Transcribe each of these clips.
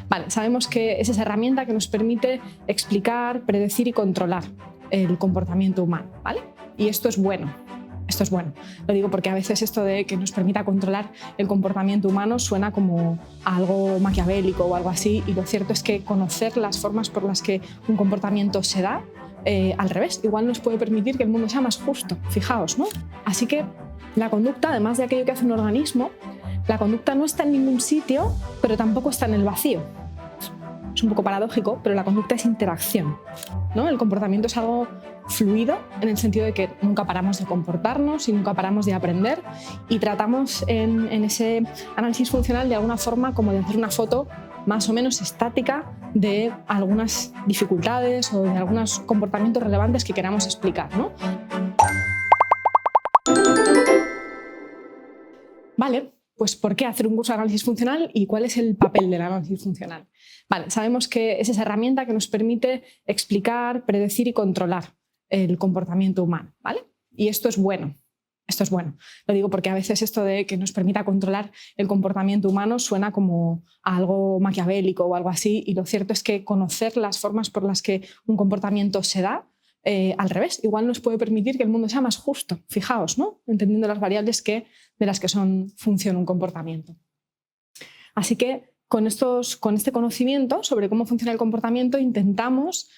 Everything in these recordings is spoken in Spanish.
Vale, sabemos que es esa herramienta que nos permite explicar, predecir y controlar el comportamiento humano, ¿vale? Y esto es bueno. Esto es bueno. Lo digo porque a veces esto de que nos permita controlar el comportamiento humano suena como algo maquiavélico o algo así, y lo cierto es que conocer las formas por las que un comportamiento se da, al revés, igual nos puede permitir que el mundo sea más justo. Fijaos, ¿no? Así que la conducta, además de aquello que hace un organismo, la conducta no está en ningún sitio, pero tampoco está en el vacío. Es un poco paradójico, pero la conducta es interacción, ¿no? El comportamiento es algo fluido en el sentido de que nunca paramos de comportarnos y nunca paramos de aprender, y tratamos en ese análisis funcional de alguna forma como de hacer una foto más o menos estática de algunas dificultades o de algunos comportamientos relevantes que queramos explicar, ¿no? Vale, pues ¿por qué hacer un curso de análisis funcional y cuál es el papel del análisis funcional? Vale, sabemos que es esa herramienta que nos permite explicar, predecir y controlar el comportamiento humano, ¿vale? Y esto es bueno. Esto es bueno. Lo digo porque a veces esto de que nos permita controlar el comportamiento humano suena como algo maquiavélico o algo así, y lo cierto es que conocer las formas por las que un comportamiento se da, al revés, igual nos puede permitir que el mundo sea más justo. Fijaos, ¿no? Entendiendo las variables de las que funciona un comportamiento. Así que con este conocimiento sobre cómo funciona el comportamiento intentamos,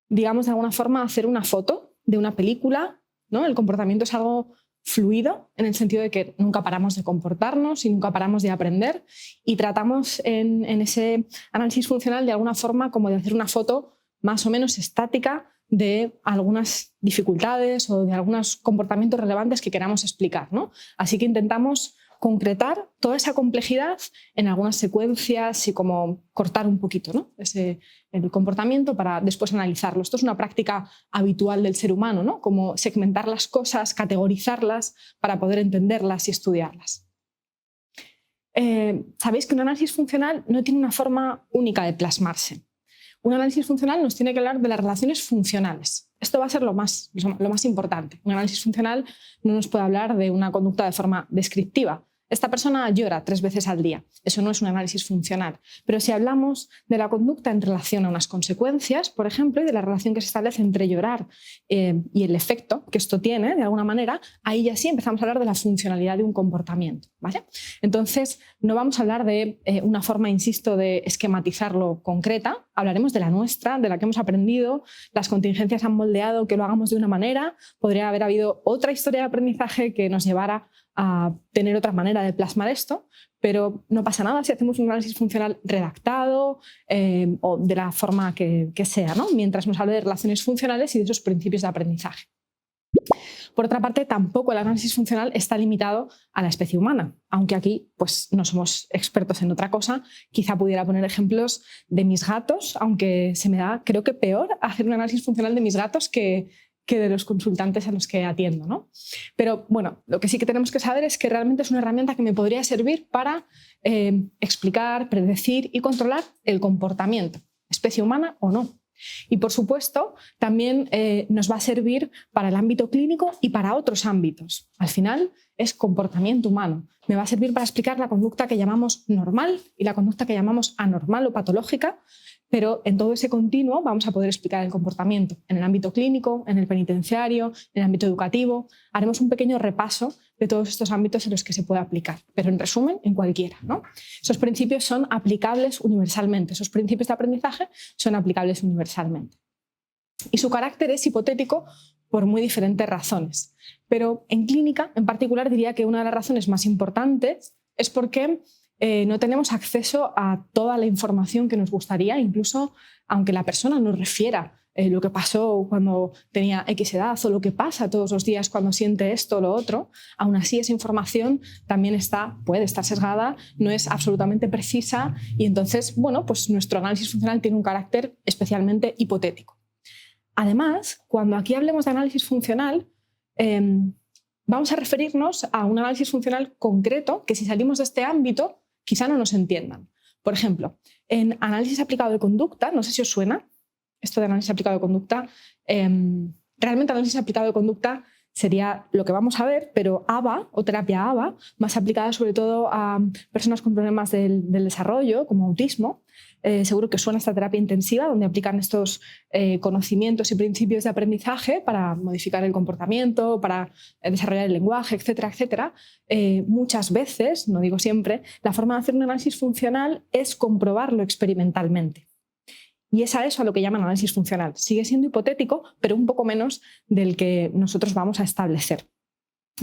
digamos, de alguna forma hacer una foto de una película, ¿no? El comportamiento es algo fluido en el sentido de que nunca paramos de comportarnos y nunca paramos de aprender, y tratamos en ese análisis funcional de alguna forma como de hacer una foto más o menos estática de algunas dificultades o de algunos comportamientos relevantes que queramos explicar, ¿no? Así que intentamos concretar toda esa complejidad en algunas secuencias y como cortar un poquito, ¿no? El comportamiento para después analizarlo. Esto es una práctica habitual del ser humano, ¿no? Como segmentar las cosas, categorizarlas para poder entenderlas y estudiarlas. Sabéis que un análisis funcional no tiene una forma única de plasmarse. Un análisis funcional nos tiene que hablar de las relaciones funcionales. Esto va a ser lo más importante. Un análisis funcional no nos puede hablar de una conducta de forma descriptiva. Esta persona llora 3 veces al día. Eso no es un análisis funcional. Pero si hablamos de la conducta en relación a unas consecuencias, por ejemplo, y de la relación que se establece entre llorar y el efecto que esto tiene, de alguna manera, ahí ya sí empezamos a hablar de la funcionalidad de un comportamiento, ¿vale? Entonces, no vamos a hablar de una forma, insisto, de esquematizarlo concreta. Hablaremos de la nuestra, de la que hemos aprendido. Las contingencias han moldeado que lo hagamos de una manera. Podría haber habido otra historia de aprendizaje que nos llevara a tener otra manera de plasmar esto, pero no pasa nada si hacemos un análisis funcional redactado o de la forma que sea, ¿no? Mientras nos hable de relaciones funcionales y de esos principios de aprendizaje. Por otra parte, tampoco el análisis funcional está limitado a la especie humana, aunque aquí pues, no somos expertos en otra cosa. Quizá pudiera poner ejemplos de mis gatos, aunque se me da, creo que peor hacer un análisis funcional de mis gatos que de los consultantes a los que atiendo, ¿no? Pero bueno, lo que sí que tenemos que saber es que realmente es una herramienta que me podría servir para explicar, predecir y controlar el comportamiento, especie humana o no. Y por supuesto, también nos va a servir para el ámbito clínico y para otros ámbitos. Al final es comportamiento humano. Me va a servir para explicar la conducta que llamamos normal y la conducta que llamamos anormal o patológica, pero en todo ese continuo vamos a poder explicar el comportamiento en el ámbito clínico, en el penitenciario, en el ámbito educativo. Haremos un pequeño repaso de todos estos ámbitos en los que se puede aplicar, pero en resumen, en cualquiera, ¿no? Esos principios son aplicables universalmente, esos principios de aprendizaje son aplicables universalmente. Y su carácter es hipotético por muy diferentes razones. Pero en clínica, en particular, diría que una de las razones más importantes es porque no tenemos acceso a toda la información que nos gustaría, incluso aunque la persona nos refiera lo que pasó cuando tenía X edad o lo que pasa todos los días cuando siente esto o lo otro. Aún así, esa información también puede estar sesgada, no es absolutamente precisa, y entonces, bueno, pues nuestro análisis funcional tiene un carácter especialmente hipotético. Además, cuando aquí hablemos de análisis funcional, vamos a referirnos a un análisis funcional concreto que, si salimos de este ámbito, quizá no nos entiendan. Por ejemplo, en análisis aplicado de conducta, no sé si os suena esto de análisis aplicado de conducta, realmente análisis aplicado de conducta sería lo que vamos a ver, pero ABA o terapia ABA, más aplicada sobre todo a personas con problemas del desarrollo, como autismo. Seguro que suena esta terapia intensiva, donde aplican estos conocimientos y principios de aprendizaje para modificar el comportamiento, para desarrollar el lenguaje, etcétera, etcétera. Muchas veces, no digo siempre, la forma de hacer un análisis funcional es comprobarlo experimentalmente. Y es a eso a lo que llaman análisis funcional. Sigue siendo hipotético, pero un poco menos del que nosotros vamos a establecer.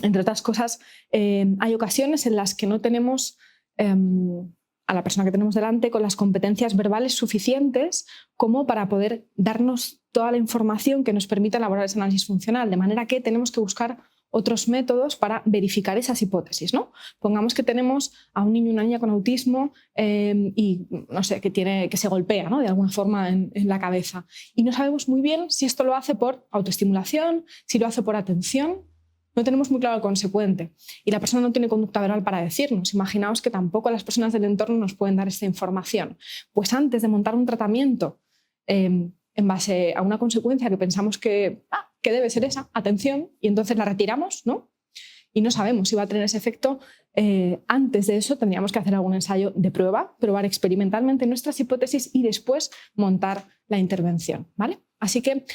Entre otras cosas, hay ocasiones en las que no tenemos a la persona que tenemos delante con las competencias verbales suficientes como para poder darnos toda la información que nos permita elaborar ese análisis funcional, de manera que tenemos que buscar otros métodos para verificar esas hipótesis, ¿no? Pongamos que tenemos a un niño o una niña con autismo y no sé, que se golpea, ¿no?, de alguna forma en la cabeza. Y no sabemos muy bien si esto lo hace por autoestimulación, si lo hace por atención. No tenemos muy claro el consecuente. Y la persona no tiene conducta verbal para decirnos. Imaginaos que tampoco las personas del entorno nos pueden dar esta información. Pues antes de montar un tratamiento en base a una consecuencia que pensamos que debe ser esa, atención, y entonces la retiramos, ¿no? Y no sabemos si va a tener ese efecto. Antes de eso tendríamos que hacer algún ensayo de prueba, probar experimentalmente nuestras hipótesis y después montar la intervención, ¿vale? Así que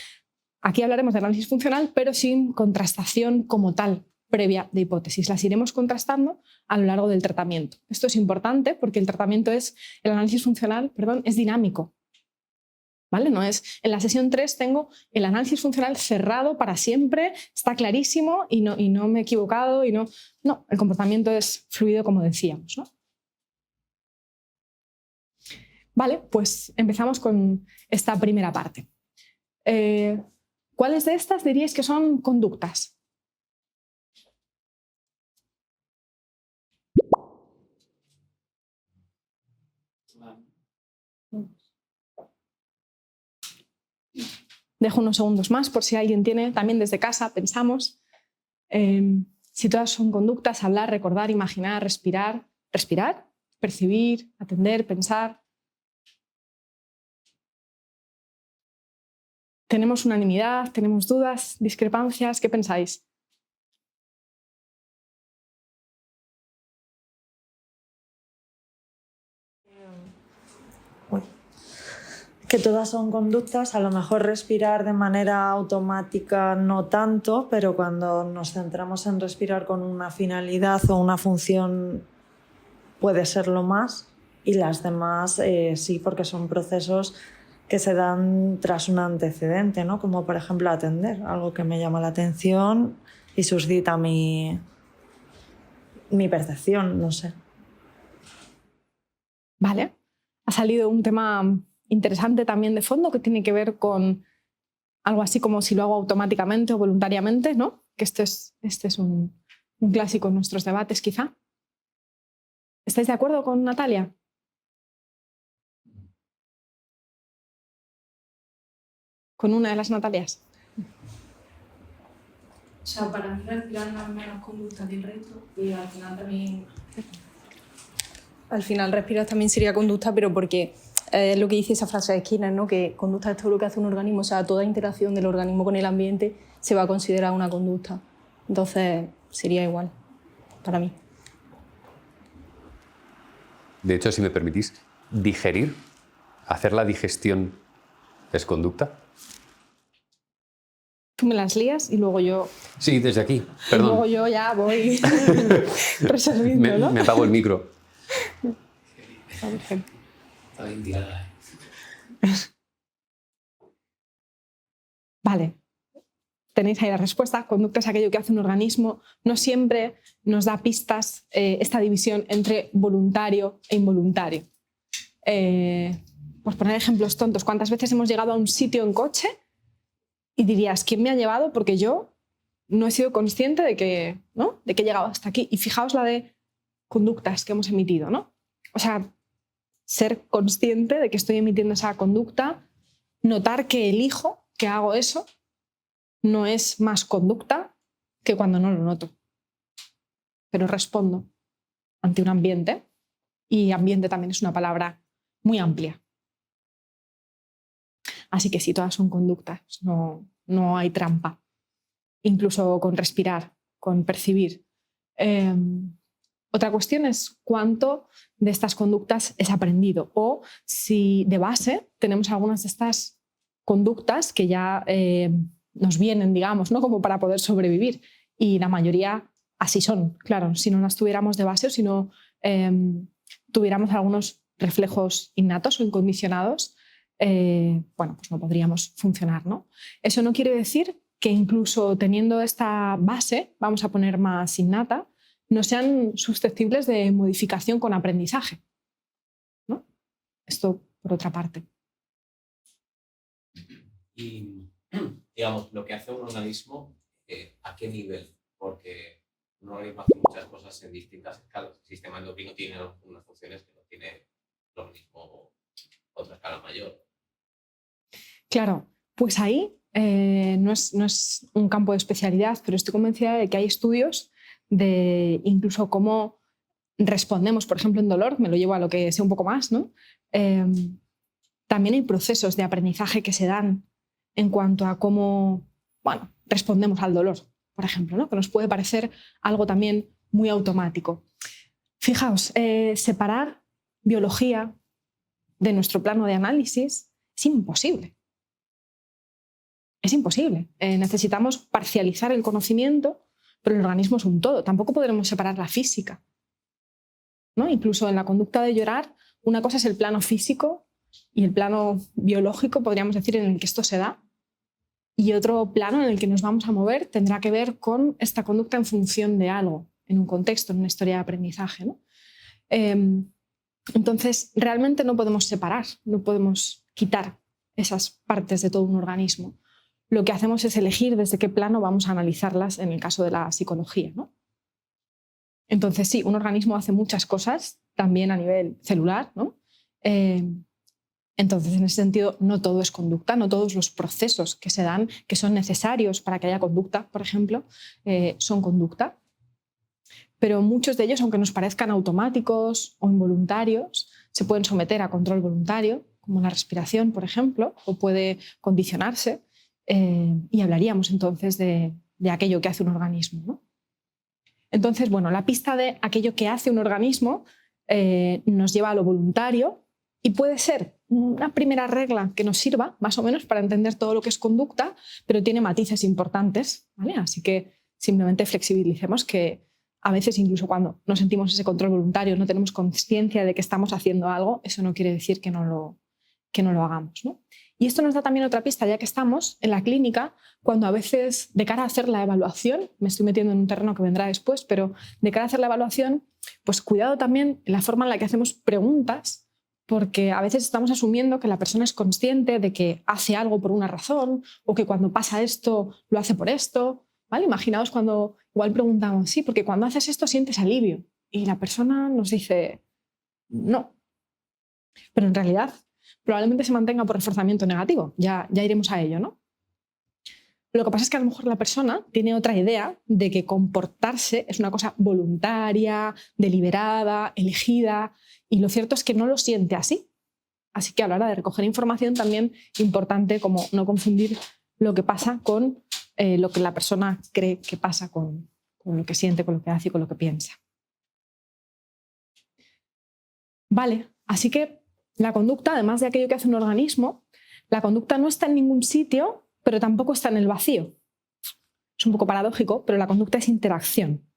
aquí hablaremos de análisis funcional, pero sin contrastación como tal previa de hipótesis. Las iremos contrastando a lo largo del tratamiento. Esto es importante porque el análisis funcional, es dinámico. ¿Vale? No es, en la sesión 3 tengo el análisis funcional cerrado para siempre, está clarísimo y no me he equivocado. No, el comportamiento es fluido, como decíamos, ¿no? Vale, pues empezamos con esta primera parte. ¿Cuáles de estas diríais que son conductas? Dejo unos segundos más por si alguien tiene, también desde casa, pensamos. Si todas son conductas: hablar, recordar, imaginar, respirar, percibir, atender, pensar. ¿Tenemos unanimidad? ¿Tenemos dudas? ¿Discrepancias? ¿Qué pensáis? Que todas son conductas, a lo mejor respirar de manera automática no tanto, pero cuando nos centramos en respirar con una finalidad o una función puede serlo más, y las demás sí, porque son procesos que se dan tras un antecedente, ¿no? Como por ejemplo atender, algo que me llama la atención y suscita mi percepción, no sé. Vale, ha salido un tema interesante también de fondo que tiene que ver con algo así como si lo hago automáticamente o voluntariamente, ¿no? Que este es un clásico en nuestros debates, quizá. ¿Estáis de acuerdo con Natalia? ¿Con una de las Natalias? O sea, para mí respirar no es menos conducta que el resto, y al final también... Al final respirar también sería conducta, pero porque es lo que dice esa frase de Skinner, ¿no? Que conducta es todo lo que hace un organismo, o sea, toda interacción del organismo con el ambiente se va a considerar una conducta. Entonces sería igual, para mí. De hecho, si me permitís, digerir, hacer la digestión es conducta. Tú me las lías y luego yo... Sí, desde aquí, perdón. Y luego yo ya voy resolviendo, ¿no? Me apago el micro. Está bien tirada. Vale. Tenéis ahí la respuesta. Conducta es aquello que hace un organismo. No siempre nos da pistas esta división entre voluntario e involuntario. Por poner ejemplos tontos, ¿cuántas veces hemos llegado a un sitio en coche y dirías, ¿quién me ha llevado? Porque yo no he sido consciente de que he llegado hasta aquí. Y fijaos la de conductas que hemos emitido, ¿no? O sea, ser consciente de que estoy emitiendo esa conducta, notar que elijo, que hago eso, no es más conducta que cuando no lo noto. Pero respondo ante un ambiente, y ambiente también es una palabra muy amplia. Así que sí, todas son conductas, no hay trampa. incluso con respirar, con percibir. Otra cuestión es cuánto de estas conductas es aprendido o si de base tenemos algunas de estas conductas que ya nos vienen, digamos, ¿no? Como para poder sobrevivir. Y la mayoría así son, claro, si no las tuviéramos de base o si no tuviéramos algunos reflejos innatos o incondicionados, bueno, pues no podríamos funcionar, ¿no? Eso no quiere decir que incluso teniendo esta base, vamos a poner más innata, no sean susceptibles de modificación con aprendizaje, ¿no? Esto por otra parte. Y, digamos, lo que hace un organismo, ¿a qué nivel? Porque un organismo hace muchas cosas en distintas escalas. El sistema endocrino tiene unas funciones que no tiene el organismo a otra escala mayor. Claro, pues ahí no es un campo de especialidad, pero estoy convencida de que hay estudios de incluso cómo respondemos, por ejemplo, en dolor, me lo llevo a lo que sé un poco más, ¿no? También hay procesos de aprendizaje que se dan en cuanto a cómo, bueno, respondemos al dolor, por ejemplo, ¿no? Que nos puede parecer algo también muy automático. Fijaos, separar biología de nuestro plano de análisis es imposible. Es imposible. Necesitamos parcializar el conocimiento, pero el organismo es un todo. Tampoco podremos separar la física, ¿no? Incluso en la conducta de llorar, una cosa es el plano físico y el plano biológico, podríamos decir, en el que esto se da, y otro plano en el que nos vamos a mover tendrá que ver con esta conducta en función de algo, en un contexto, en una historia de aprendizaje, ¿no? Entonces, realmente no podemos separar, no podemos quitar esas partes de todo un organismo. Lo que hacemos es elegir desde qué plano vamos a analizarlas en el caso de la psicología, ¿no? Entonces, sí, un organismo hace muchas cosas, también a nivel celular, ¿no? Entonces, en ese sentido, no todo es conducta, no todos los procesos que se dan, que son necesarios para que haya conducta, por ejemplo, son conducta. Pero muchos de ellos, aunque nos parezcan automáticos o involuntarios, se pueden someter a control voluntario, como la respiración, por ejemplo, o puede condicionarse, y hablaríamos entonces de aquello que hace un organismo, ¿no? Entonces, bueno, la pista de aquello que hace un organismo nos lleva a lo voluntario y puede ser una primera regla que nos sirva, más o menos, para entender todo lo que es conducta, pero tiene matices importantes, ¿vale? Así que simplemente flexibilicemos que a veces, incluso cuando no sentimos ese control voluntario, no tenemos conciencia de que estamos haciendo algo, eso no quiere decir que no lo hagamos, ¿no? Y esto nos da también otra pista, ya que estamos en la clínica, cuando a veces, de cara a hacer la evaluación, me estoy metiendo en un terreno que vendrá después, pero de cara a hacer la evaluación, pues cuidado también en la forma en la que hacemos preguntas, porque a veces estamos asumiendo que la persona es consciente de que hace algo por una razón o que cuando pasa esto lo hace por esto, ¿vale? Imaginaos cuando igual preguntamos, sí, porque cuando haces esto sientes alivio y la persona nos dice no, pero en realidad probablemente se mantenga por reforzamiento negativo, ya iremos a ello, ¿no? Lo que pasa es que a lo mejor la persona tiene otra idea de que comportarse es una cosa voluntaria, deliberada, elegida, y lo cierto es que no lo siente así. Así que a la hora de recoger información también es importante como no confundir lo que pasa con lo que la persona cree que pasa con lo que siente, con lo que hace y con lo que piensa. Vale, así que la conducta, además de aquello que hace un organismo, la conducta no está en ningún sitio, pero tampoco está en el vacío. Es un poco paradójico, pero la conducta es interacción.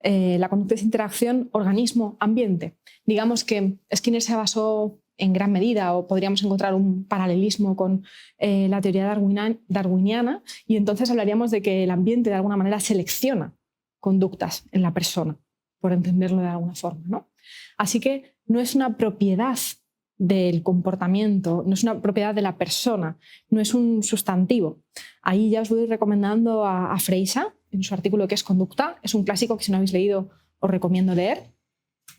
La conducta es interacción organismo-ambiente. Digamos que Skinner se basó en gran medida, o podríamos encontrar un paralelismo con la teoría darwiniana, y entonces hablaríamos de que el ambiente de alguna manera selecciona conductas en la persona, por entenderlo de alguna forma, ¿no? Así que no es una propiedad del comportamiento, no es una propiedad de la persona, no es un sustantivo. Ahí ya os voy recomendando a Fraser, en su artículo ¿Qué es conducta? Es un clásico que si no habéis leído os recomiendo leer.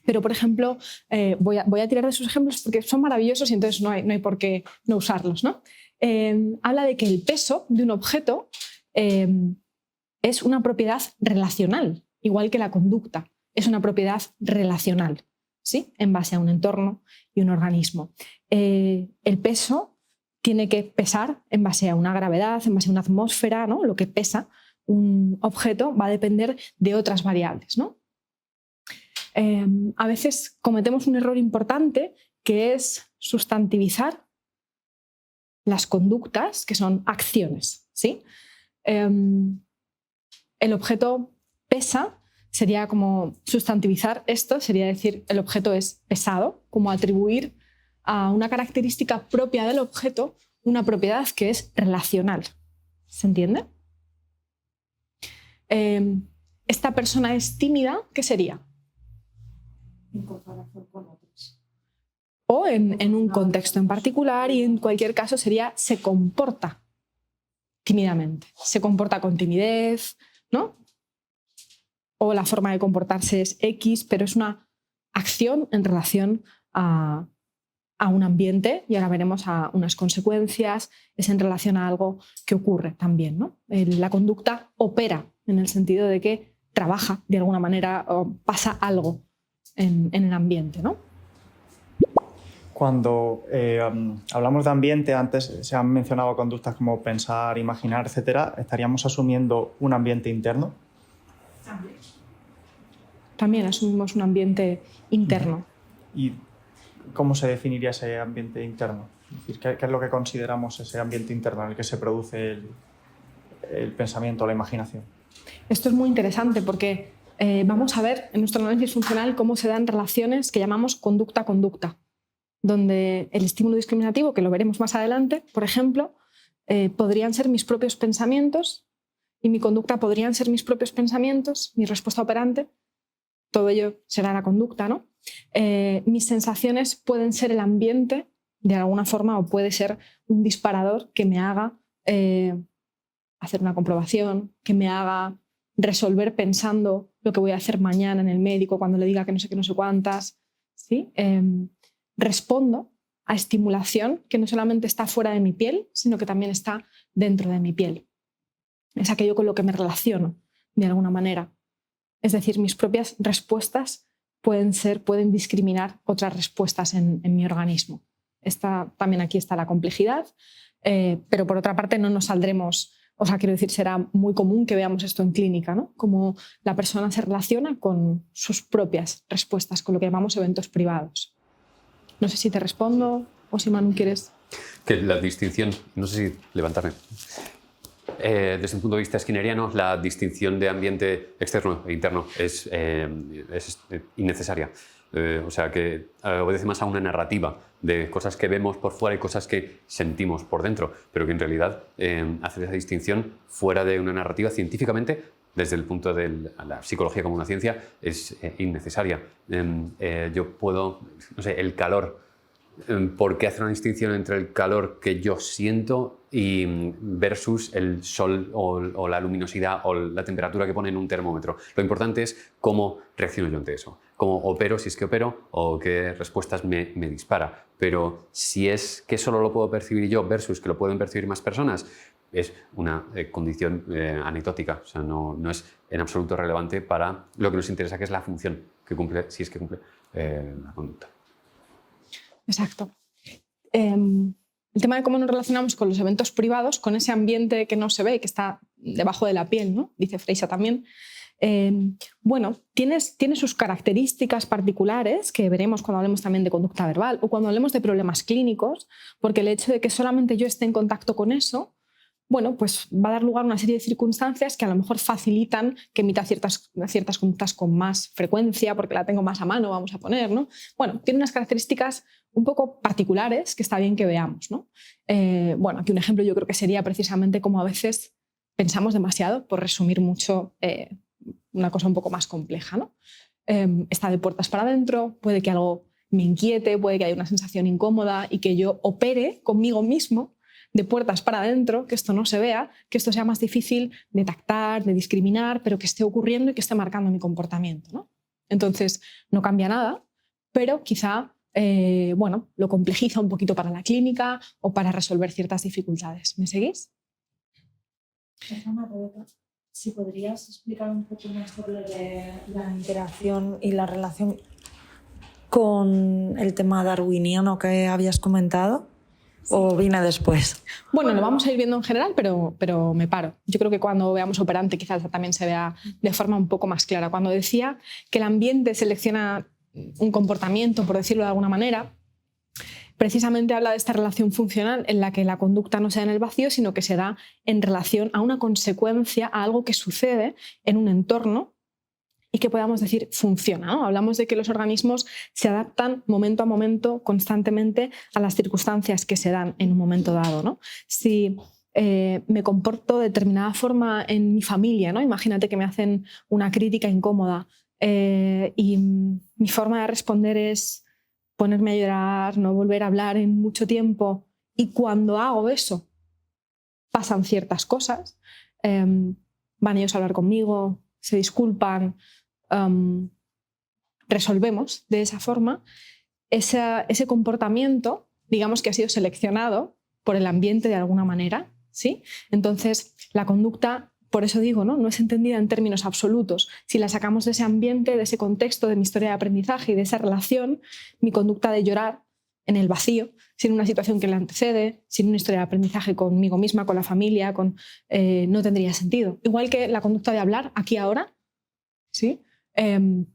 Pero, por ejemplo, voy a tirar de sus ejemplos porque son maravillosos y entonces no hay por qué no usarlos, ¿no? Habla de que el peso de un objeto es una propiedad relacional, igual que la conducta es una propiedad relacional, ¿sí? En base a un entorno y un organismo. El peso tiene que pesar en base a una gravedad, en base a una atmósfera, ¿no? Lo que pesa un objeto va a depender de otras variables, ¿no? A veces cometemos un error importante que es sustantivizar las conductas, que son acciones, ¿sí? El objeto pesa sería como sustantivizar esto, sería decir el objeto es pesado, como atribuir a una característica propia del objeto una propiedad que es relacional. ¿Se entiende? Esta persona es tímida, ¿qué sería? En comparación con otros. O en un contexto en particular, y en cualquier caso sería se comporta tímidamente, se comporta con timidez, ¿no? O la forma de comportarse es X, pero es una acción en relación a un ambiente, y ahora veremos a unas consecuencias, es en relación a algo que ocurre también, ¿no? La conducta opera en el sentido de que trabaja de alguna manera o pasa algo en el ambiente, ¿no? Cuando hablamos de ambiente, antes se han mencionado conductas como pensar, imaginar, etcétera, ¿estaríamos asumiendo un ambiente interno? También asumimos un ambiente interno. ¿Y cómo se definiría ese ambiente interno? Es decir, ¿qué es lo que consideramos ese ambiente interno en el que se produce el pensamiento o la imaginación? Esto es muy interesante porque vamos a ver en nuestro análisis funcional cómo se dan relaciones que llamamos conducta-conducta, donde el estímulo discriminativo, que lo veremos más adelante, por ejemplo, podrían ser mis propios pensamientos, y mi conducta podrían ser mis propios pensamientos, mi respuesta operante, todo ello será la conducta, ¿no? Mis sensaciones pueden ser el ambiente de alguna forma, o puede ser un disparador que me haga hacer una comprobación, que me haga resolver pensando lo que voy a hacer mañana en el médico cuando le diga que no sé qué, no sé cuántas, ¿sí? Respondo a estimulación que no solamente está fuera de mi piel, sino que también está dentro de mi piel. Es aquello con lo que me relaciono de alguna manera. Es decir, mis propias respuestas pueden discriminar otras respuestas en mi organismo. También aquí está la complejidad, pero por otra parte no nos saldremos, o sea, quiero decir, será muy común que veamos esto en clínica, ¿no? Cómo la persona se relaciona con sus propias respuestas, con lo que llamamos eventos privados. No sé si te respondo o si Manu quieres... Que la distinción, no sé si levantarme. Desde un punto de vista skinneriano, la distinción de ambiente externo e interno es innecesaria. O sea, que obedece más a una narrativa de cosas que vemos por fuera y cosas que sentimos por dentro, pero que en realidad hacer esa distinción fuera de una narrativa científicamente, desde el punto de la psicología como una ciencia, es innecesaria. Yo puedo, no sé, el calor. ¿Por qué hacer una distinción entre el calor que yo siento versus el sol o la luminosidad o la temperatura que pone en un termómetro? Lo importante es cómo reacciono yo ante eso, cómo opero, si es que opero, o qué respuestas me dispara. Pero si es que solo lo puedo percibir yo versus que lo pueden percibir más personas, es una condición anecdótica, o sea, no es en absoluto relevante para lo que nos interesa, que es la función que cumple, si es que cumple la conducta. Exacto. El tema de cómo nos relacionamos con los eventos privados, con ese ambiente que no se ve, que está debajo de la piel, ¿no? Dice Freixa también. Bueno, tiene sus características particulares, que veremos cuando hablemos también de conducta verbal o cuando hablemos de problemas clínicos, porque el hecho de que solamente yo esté en contacto con eso, bueno, pues va a dar lugar a una serie de circunstancias que a lo mejor facilitan que emita ciertas conductas con más frecuencia, porque la tengo más a mano, vamos a poner, ¿no? Bueno, tiene unas características un poco particulares que está bien que veamos, ¿no? Bueno, aquí un ejemplo yo creo que sería precisamente cómo a veces pensamos demasiado, por resumir mucho una cosa un poco más compleja, ¿no? Está de puertas para adentro, puede que algo me inquiete, puede que haya una sensación incómoda y que yo opere conmigo mismo de puertas para adentro, que esto no se vea, que esto sea más difícil de detectar, de discriminar, pero que esté ocurriendo y que esté marcando mi comportamiento, ¿no? Entonces, no cambia nada, pero quizá bueno, lo complejiza un poquito para la clínica o para resolver ciertas dificultades. ¿Me seguís? Si podrías explicar un poco más sobre la interacción y la relación con el tema darwiniano que habías comentado. ¿O viene después? Bueno, lo vamos a ir viendo en general, pero me paro. Yo creo que cuando veamos operante quizás también se vea de forma un poco más clara. Cuando decía que el ambiente selecciona un comportamiento, por decirlo de alguna manera, precisamente habla de esta relación funcional en la que la conducta no se da en el vacío, sino que se da en relación a una consecuencia, a algo que sucede en un entorno y que podamos decir funciona, ¿no? Hablamos de que los organismos se adaptan momento a momento, constantemente, a las circunstancias que se dan en un momento dado, ¿no? Si me comporto de determinada forma en mi familia, ¿no? Imagínate que me hacen una crítica incómoda y mi forma de responder es ponerme a llorar, no volver a hablar en mucho tiempo, y cuando hago eso pasan ciertas cosas, van ellos a hablar conmigo, se disculpan, resolvemos de esa forma, ese comportamiento, digamos que ha sido seleccionado por el ambiente de alguna manera, ¿sí? Entonces, la conducta, por eso digo, ¿no? No es entendida en términos absolutos. Si la sacamos de ese ambiente, de ese contexto, de mi historia de aprendizaje y de esa relación, mi conducta de llorar en el vacío, sin una situación que la antecede, sin una historia de aprendizaje conmigo misma, con la familia, no tendría sentido. Igual que la conducta de hablar aquí ahora, ¿sí? El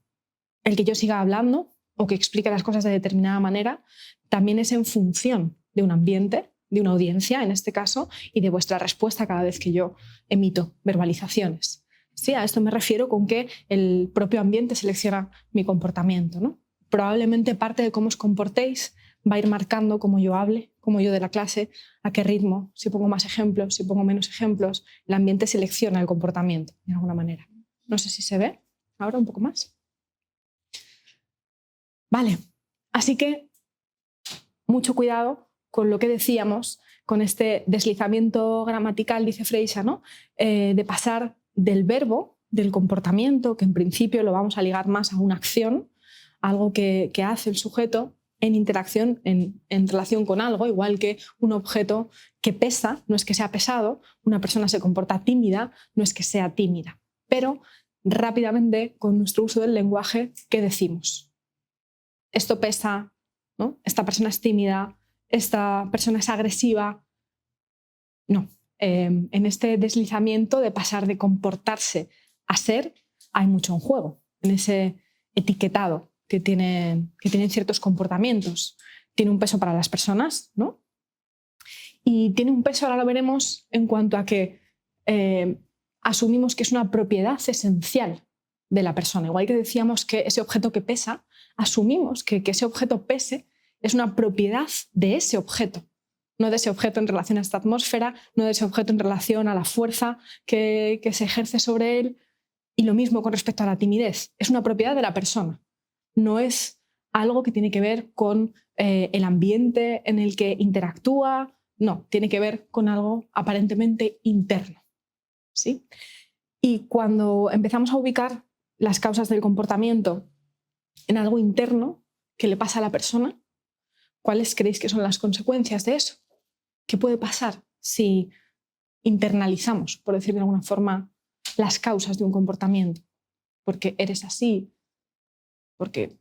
que yo siga hablando o que explique las cosas de determinada manera también es en función de un ambiente, de una audiencia en este caso, y de vuestra respuesta cada vez que yo emito verbalizaciones. Sí, a esto me refiero con que el propio ambiente selecciona mi comportamiento, ¿no? Probablemente parte de cómo os comportéis va a ir marcando cómo yo hable, cómo yo de la clase, a qué ritmo, si pongo más ejemplos, si pongo menos ejemplos. El ambiente selecciona el comportamiento de alguna manera. No sé si se ve. Ahora un poco más. Vale, así que mucho cuidado con lo que decíamos, con este deslizamiento gramatical, dice Freixas, ¿no? De pasar del verbo, del comportamiento, que en principio lo vamos a ligar más a una acción, algo que hace el sujeto en interacción, en relación con algo, igual que un objeto que pesa, no es que sea pesado, una persona se comporta tímida, no es que sea tímida, pero rápidamente, con nuestro uso del lenguaje, ¿qué decimos? Esto pesa, ¿no? Esta persona es tímida, esta persona es agresiva. No. En este deslizamiento de pasar de comportarse a ser, hay mucho en juego, en ese etiquetado que tienen ciertos comportamientos. Tiene un peso para las personas, ¿no? Y tiene un peso, ahora lo veremos, en cuanto a que asumimos que es una propiedad esencial de la persona. Igual que decíamos que ese objeto que pesa, asumimos que ese objeto pese es una propiedad de ese objeto, no de ese objeto en relación a esta atmósfera, no de ese objeto en relación a la fuerza que se ejerce sobre él. Y lo mismo con respecto a la timidez. Es una propiedad de la persona, no es algo que tiene que ver con el ambiente en el que interactúa, no, tiene que ver con algo aparentemente interno. ¿Sí? Y cuando empezamos a ubicar las causas del comportamiento en algo interno que le pasa a la persona, ¿cuáles creéis que son las consecuencias de eso? ¿Qué puede pasar si internalizamos, por decir de alguna forma, las causas de un comportamiento? Porque eres así, porque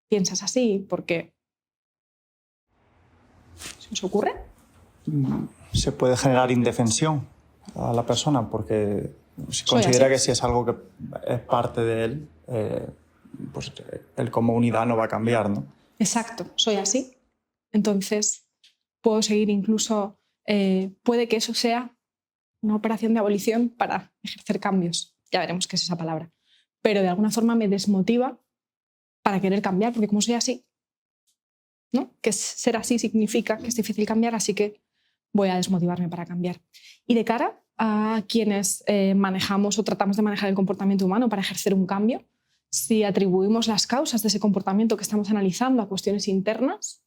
piensas así, porque... ¿Se os ocurre? Se puede generar indefensión a la persona porque se Soy considera así. que si es algo que es parte de él, pues él como unidad no va a cambiar, ¿no? Exacto, soy así. Entonces, puedo seguir incluso... puede que eso sea una operación de abolición para ejercer cambios. Ya veremos qué es esa palabra. Pero de alguna forma me desmotiva para querer cambiar, porque como soy así, ¿no? Que ser así significa que es difícil cambiar, así que voy a desmotivarme para cambiar. Y de cara a quienes manejamos o tratamos de manejar el comportamiento humano para ejercer un cambio, si atribuimos las causas de ese comportamiento que estamos analizando a cuestiones internas,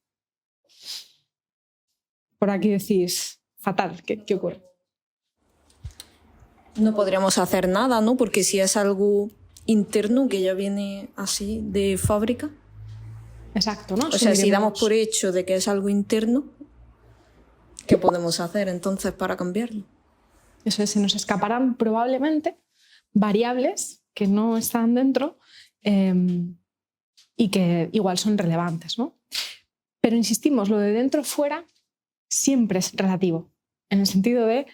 por aquí decís, fatal, ¿qué ocurre? No podríamos hacer nada, ¿no? Porque si es algo interno que ya viene así de fábrica. Exacto, ¿no? O sea, si damos por hecho de que es algo interno, ¿qué podemos hacer entonces para cambiarlo? Eso es, se nos escaparán probablemente variables que no están dentro y que igual son relevantes, ¿no? Pero insistimos, lo de dentro fuera siempre es relativo, en el sentido de,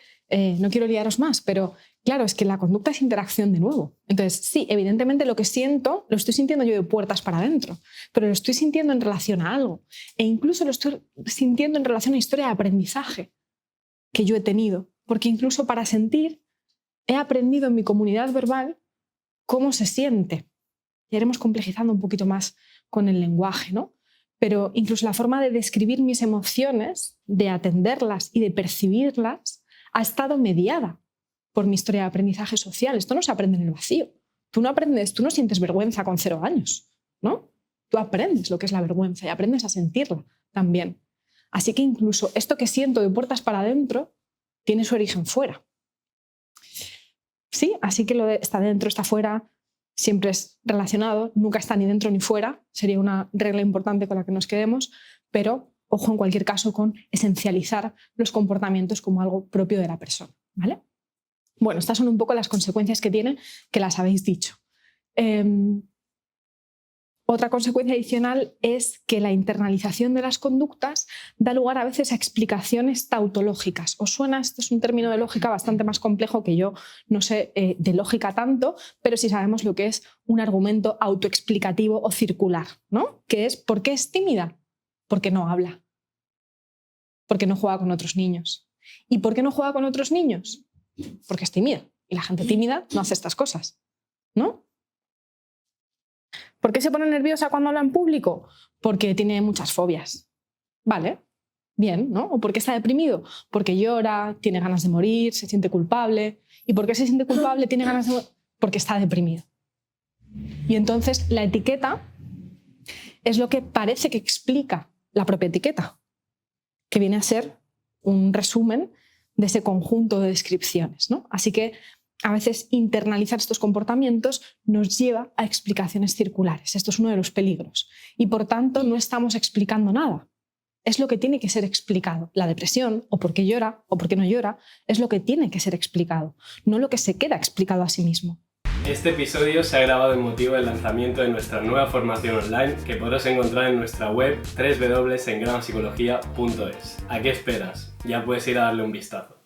no quiero liaros más, pero claro, es que la conducta es interacción de nuevo. Entonces, sí, evidentemente lo que siento, lo estoy sintiendo yo de puertas para adentro, pero lo estoy sintiendo en relación a algo. E incluso lo estoy sintiendo en relación a una historia de aprendizaje que yo he tenido. Porque incluso para sentir, he aprendido en mi comunidad verbal cómo se siente. Ya iremos complejizando un poquito más con el lenguaje, ¿no? Pero incluso la forma de describir mis emociones, de atenderlas y de percibirlas, ha estado mediada por mi historia de aprendizaje social. Esto no se aprende en el vacío. Tú no sientes vergüenza con 0 años, ¿no? Tú aprendes lo que es la vergüenza y aprendes a sentirla también. Así que incluso esto que siento de puertas para adentro tiene su origen fuera. Sí, así que lo de está dentro, está fuera, siempre es relacionado, nunca está ni dentro ni fuera, sería una regla importante con la que nos quedemos, pero ojo en cualquier caso con esencializar los comportamientos como algo propio de la persona, ¿vale? Bueno, estas son un poco las consecuencias que tiene, que las habéis dicho. Otra consecuencia adicional es que la internalización de las conductas da lugar a veces a explicaciones tautológicas. ¿Os suena? Este es un término de lógica bastante más complejo que yo no sé de lógica tanto, pero sí sabemos lo que es un argumento autoexplicativo o circular, ¿no? Que es ¿por qué es tímida? Porque no habla. Porque no juega con otros niños. ¿Y por qué no juega con otros niños? Porque es tímida. Y la gente tímida no hace estas cosas, ¿no? ¿Por qué se pone nerviosa cuando habla en público? Porque tiene muchas fobias. Vale, bien, ¿no? ¿O por qué está deprimido? Porque llora, tiene ganas de morir, se siente culpable. ¿Y por qué se siente culpable, tiene ganas de morir? Porque está deprimido. Y entonces la etiqueta es lo que parece que explica la propia etiqueta, que viene a ser un resumen de ese conjunto de descripciones, ¿no? Así que a veces internalizar estos comportamientos nos lleva a explicaciones circulares. Esto es uno de los peligros. Y por tanto no estamos explicando nada. Es lo que tiene que ser explicado. La depresión, o por qué llora, o por qué no llora, es lo que tiene que ser explicado, no lo que se queda explicado a sí mismo. Este episodio se ha grabado en motivo del lanzamiento de nuestra nueva formación online que podrás encontrar en nuestra web www.engramapsicología.es. ¿A qué esperas? Ya puedes ir a darle un vistazo.